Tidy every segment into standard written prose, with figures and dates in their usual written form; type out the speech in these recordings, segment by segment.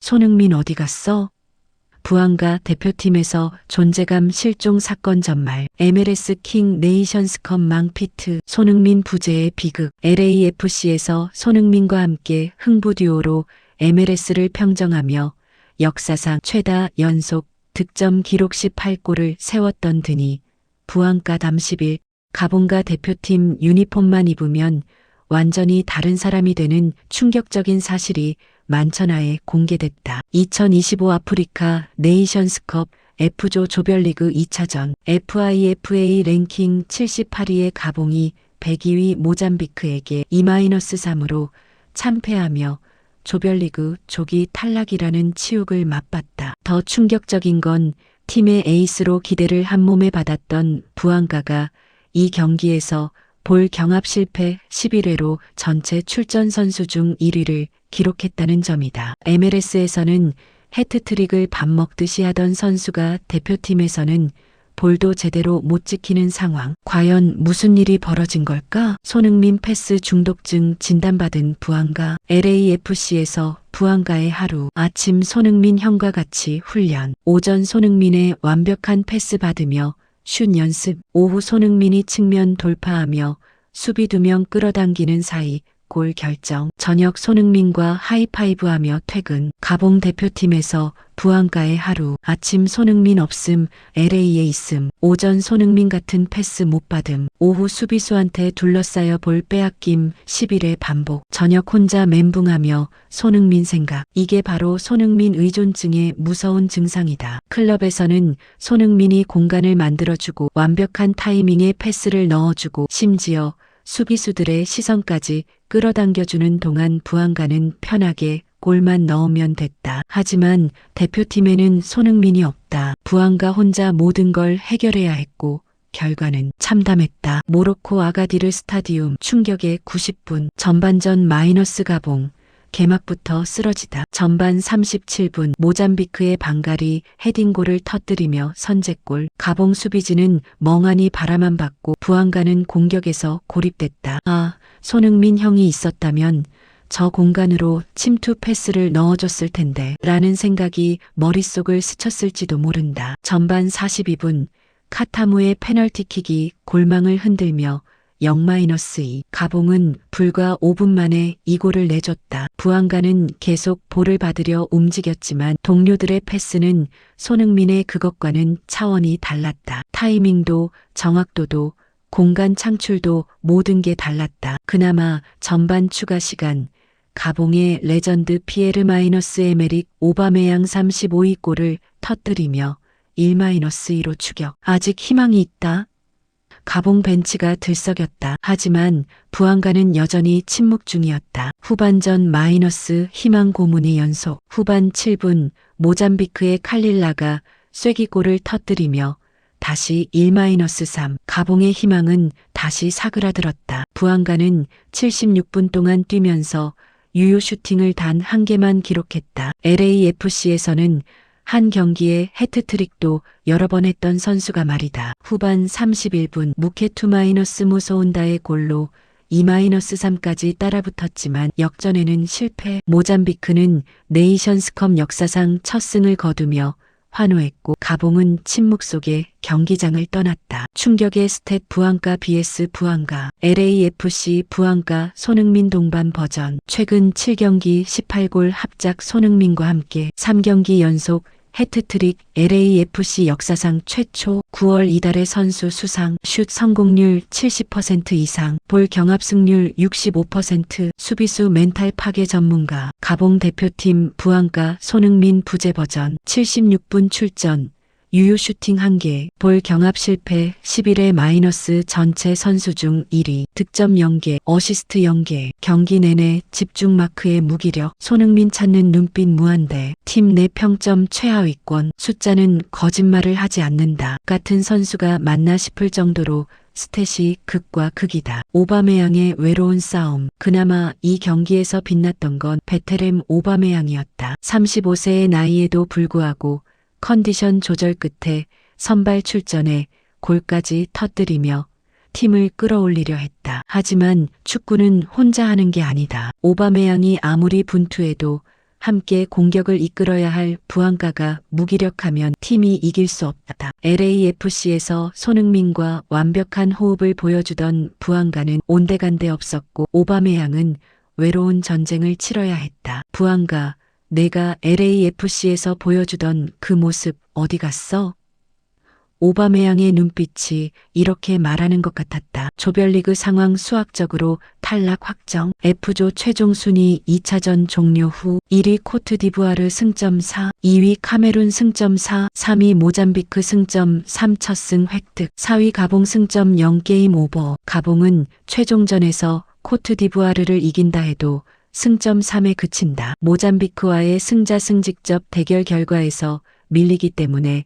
손흥민 어디 갔어? 부안가 대표팀에서 존재감 실종 사건 전말. MLS 킹 네이션스컵 망피트. 손흥민 부재의 비극. LAFC에서 손흥민과 함께 흥부 듀오로 MLS를 평정하며 역사상 최다 연속 득점 기록 18골을 세웠던 드니 부안가 담 10일 가본가 대표팀 유니폼만 입으면 완전히 다른 사람이 되는 충격적인 사실이 만천하에 공개됐다. 2025 아프리카 네이션스컵 F조 조별리그 2차전 FIFA 랭킹 78위의 가봉이 102위 모잠비크에게 2-3으로 참패하며 조별리그 조기 탈락이라는 치욕을 맛봤다. 더 충격적인 건 팀의 에이스로 기대를 한몸에 받았던 부안가가 이 경기에서 볼 경합 실패 11회로 전체 출전 선수 중 1위를 기록했다는 점이다. MLS에서는 해트트릭을 밥 먹듯이 하던 선수가 대표팀에서는 볼도 제대로 못 지키는 상황. 과연 무슨 일이 벌어진 걸까? 손흥민 패스 중독증 진단받은 부안가. LAFC에서 부안가의 하루. 아침 손흥민 형과 같이 훈련. 오전 손흥민의 완벽한 패스 받으며 슛 연습. 오후 손흥민이 측면 돌파하며 수비 2명 끌어당기는 사이 골 결정. 저녁 손흥민과 하이파이브하며 퇴근. 가봉 대표팀에서 부안가의 하루. 아침 손흥민 없음, LA에 있음. 오전 손흥민 같은 패스 못 받음. 오후 수비수한테 둘러싸여 볼 빼앗김 11회 반복. 저녁 혼자 멘붕하며 손흥민 생각. 이게 바로 손흥민 의존증의 무서운 증상이다. 클럽에서는 손흥민이 공간을 만들어주고 완벽한 타이밍에 패스를 넣어주고 심지어 수비수들의 시선까지 끌어당겨주는 동안 부안가는 편하게 골만 넣으면 됐다. 하지만 대표팀에는 손흥민이 없다. 부안가 혼자 모든 걸 해결해야 했고 결과는 참담했다. 모로코 아가디르 스타디움 충격의 90분. 전반전 마이너스 가봉. 개막부터 쓰러지다. 전반 37분 모잠비크의 방갈이 헤딩골을 터뜨리며 선제골. 가봉 수비진은 멍하니 바라만 봤고 부안가는 공격에서 고립됐다. 아, 손흥민 형이 있었다면 저 공간으로 침투 패스를 넣어줬을 텐데 라는 생각이 머릿속을 스쳤을지도 모른다. 전반 42분 카타무의 페널티킥이 골망을 흔들며 0-2. 가봉은 불과 5분 만에 이 골을 내줬다. 부안가는 계속 볼을 받으려 움직였지만 동료들의 패스는 손흥민의 그것과는 차원이 달랐다. 타이밍도 정확도도 공간 창출도 모든 게 달랐다. 그나마 전반 추가 시간 가봉의 레전드 피에르 에메릭 오바메양 35위 골을 터뜨리며 1-2로 추격. 아직 희망이 있다. 가봉 벤치가 들썩였다. 하지만 부안가는 여전히 침묵 중이었다. 후반전 마이너스 희망 고문의 연속. 후반 7분 모잠비크의 칼릴라가 쐐기골을 터뜨리며 다시 1-3. 가봉의 희망은 다시 사그라들었다. 부안가는 76분 동안 뛰면서 유효 슈팅을 단 1개만 기록했다. LAFC에서는 한 경기에 해트트릭도 여러 번 했던 선수가 말이다. 후반 31분 무케투 무소온다의 골로 2-3까지 따라붙었지만 역전에는 실패. 모잠비크는 네이션스컵 역사상 첫 승을 거두며 환호했고 가봉은 침묵 속에 경기장을 떠났다. 충격의 스탯 부안가 vs 부안가. LAFC 부안가 손흥민 동반 버전. 최근 7경기 18골 합작 손흥민과 함께 3경기 연속 해트트릭. LAFC 역사상 최초. 9월 이달의 선수 수상. 슛 성공률 70% 이상. 볼 경합 승률 65%. 수비수 멘탈 파괴 전문가. 가봉 대표팀 부안가 손흥민 부재 버전. 76분 출전. 유효 슈팅 1개. 볼 경합 실패 11회 마이너스. 전체 선수 중 1위. 득점 0개. 어시스트 0개. 경기 내내 집중 마크의 무기력. 손흥민 찾는 눈빛 무한대. 팀 내 평점 최하위권. 숫자는 거짓말을 하지 않는다. 같은 선수가 맞나 싶을 정도로 스탯이 극과 극이다. 오바메양의 외로운 싸움. 그나마 이 경기에서 빛났던 건 베테랑 오바메양이었다. 35세의 나이에도 불구하고 컨디션 조절 끝에 선발 출전해 골까지 터뜨리며 팀을 끌어올리려 했다. 하지만 축구는 혼자 하는 게 아니다. 오바메양이 아무리 분투해도 함께 공격을 이끌어야 할 부안가가 무기력하면 팀이 이길 수 없다. LAFC에서 손흥민과 완벽한 호흡을 보여주던 부안가는 온데간데 없었고 오바메양은 외로운 전쟁을 치러야 했다. 부안가, 내가 LAFC에서 보여주던 그 모습 어디 갔어? 오바메양의 눈빛이 이렇게 말하는 것 같았다. 조별리그 상황 수학적으로 탈락 확정. F조 최종 순위 2차전 종료 후 1위 코트디부아르 승점 4, 2위 카메룬 승점 4, 3위 모잠비크 승점 3 첫 승 획득. 4위 가봉 승점 0 게임 오버. 가봉은 최종전에서 코트디부아르를 이긴다 해도 승점 3에 그친다. 모잠비크와의 승자승직접 대결 결과에서 밀리기 때문에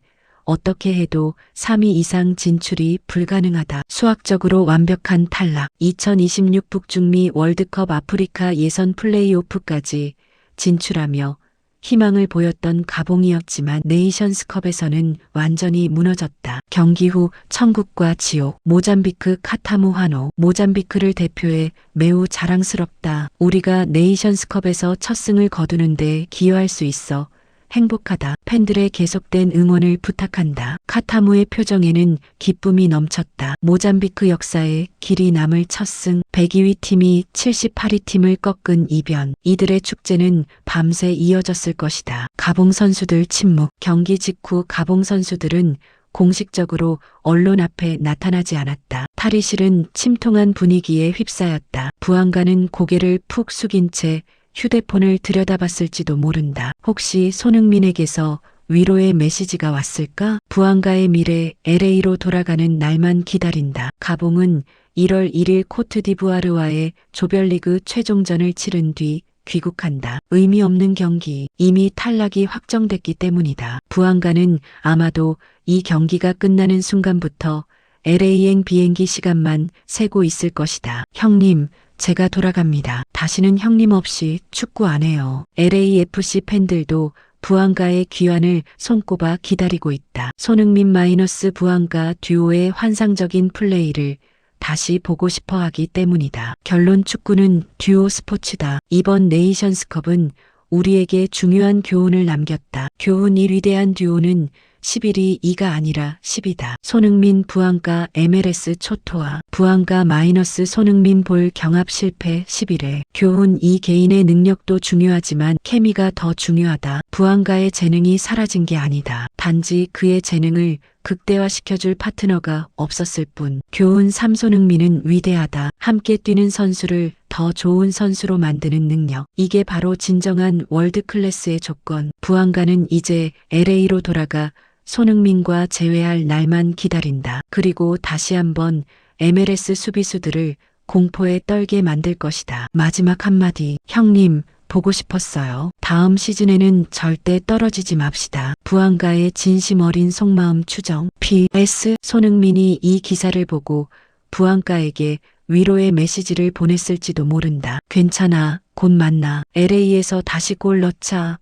어떻게 해도 3위 이상 진출이 불가능하다. 수학적으로 완벽한 탈락. 2026 북중미 월드컵 아프리카 예선 플레이오프까지 진출하며 희망을 보였던 가봉이었지만 네이션스컵에서는 완전히 무너졌다. 경기 후 천국과 지옥. 모잠비크 카타무하노. 모잠비크를 대표해 매우 자랑스럽다. 우리가 네이션스컵에서 첫 승을 거두는데 기여할 수 있어 행복하다. 팬들의 계속된 응원을 부탁한다. 카타무의 표정에는 기쁨이 넘쳤다. 모잠비크 역사에 길이 남을 첫 승. 102위 팀이 78위 팀을 꺾은 이변. 이들의 축제는 밤새 이어졌을 것이다. 가봉 선수들 침묵. 경기 직후 가봉 선수들은 공식적으로 언론 앞에 나타나지 않았다. 탈의실은 침통한 분위기에 휩싸였다. 부안가는 고개를 푹 숙인 채 휴대폰을 들여다봤을지도 모른다. 혹시 손흥민에게서 위로의 메시지가 왔을까? 부안가의 미래 LA로 돌아가는 날만 기다린다. 가봉은 1월 1일 코트디부아르와의 조별리그 최종전을 치른 뒤 귀국한다. 의미 없는 경기. 이미 탈락이 확정됐기 때문이다. 부안가는 아마도 이 경기가 끝나는 순간부터 LA행 비행기 시간만 세고 있을 것이다. 형님, 제가 돌아갑니다. 다시는 형님 없이 축구 안 해요. LAFC 팬들도 부안가의 귀환을 손꼽아 기다리고 있다. 손흥민 마이너스 부안가 듀오의 환상적인 플레이를 다시 보고 싶어 하기 때문이다. 결론 축구는 듀오 스포츠다. 이번 네이션스컵은 우리에게 중요한 교훈을 남겼다. 교훈 이 위대한 듀오는 11이 2가 아니라 10이다. 손흥민 부안가 MLS 초토화. 부안가 마이너스 손흥민 볼 경합 실패 11회. 교훈 이 개인의 능력도 중요하지만 케미가 더 중요하다. 부안가의 재능이 사라진 게 아니다. 단지 그의 재능을 극대화시켜줄 파트너가 없었을 뿐. 교훈 3 손흥민은 위대하다. 함께 뛰는 선수를 더 좋은 선수로 만드는 능력. 이게 바로 진정한 월드 클래스의 조건. 부안가는 이제 LA로 돌아가 손흥민과 재회할 날만 기다린다. 그리고 다시 한번 MLS 수비수들을 공포에 떨게 만들 것이다. 마지막 한마디. 형님, 보고 싶었어요. 다음 시즌에는 절대 떨어지지 맙시다. 부안가의 진심 어린 속마음 추정. PS 손흥민이 이 기사를 보고 부안가에게 위로의 메시지를 보냈을지도 모른다. 괜찮아. 곧 만나. LA에서 다시 골 넣자.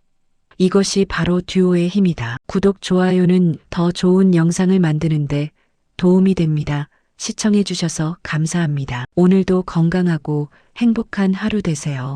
이것이 바로 듀오의 힘이다. 구독, 좋아요는 더 좋은 영상을 만드는데 도움이 됩니다. 시청해주셔서 감사합니다. 오늘도 건강하고 행복한 하루 되세요.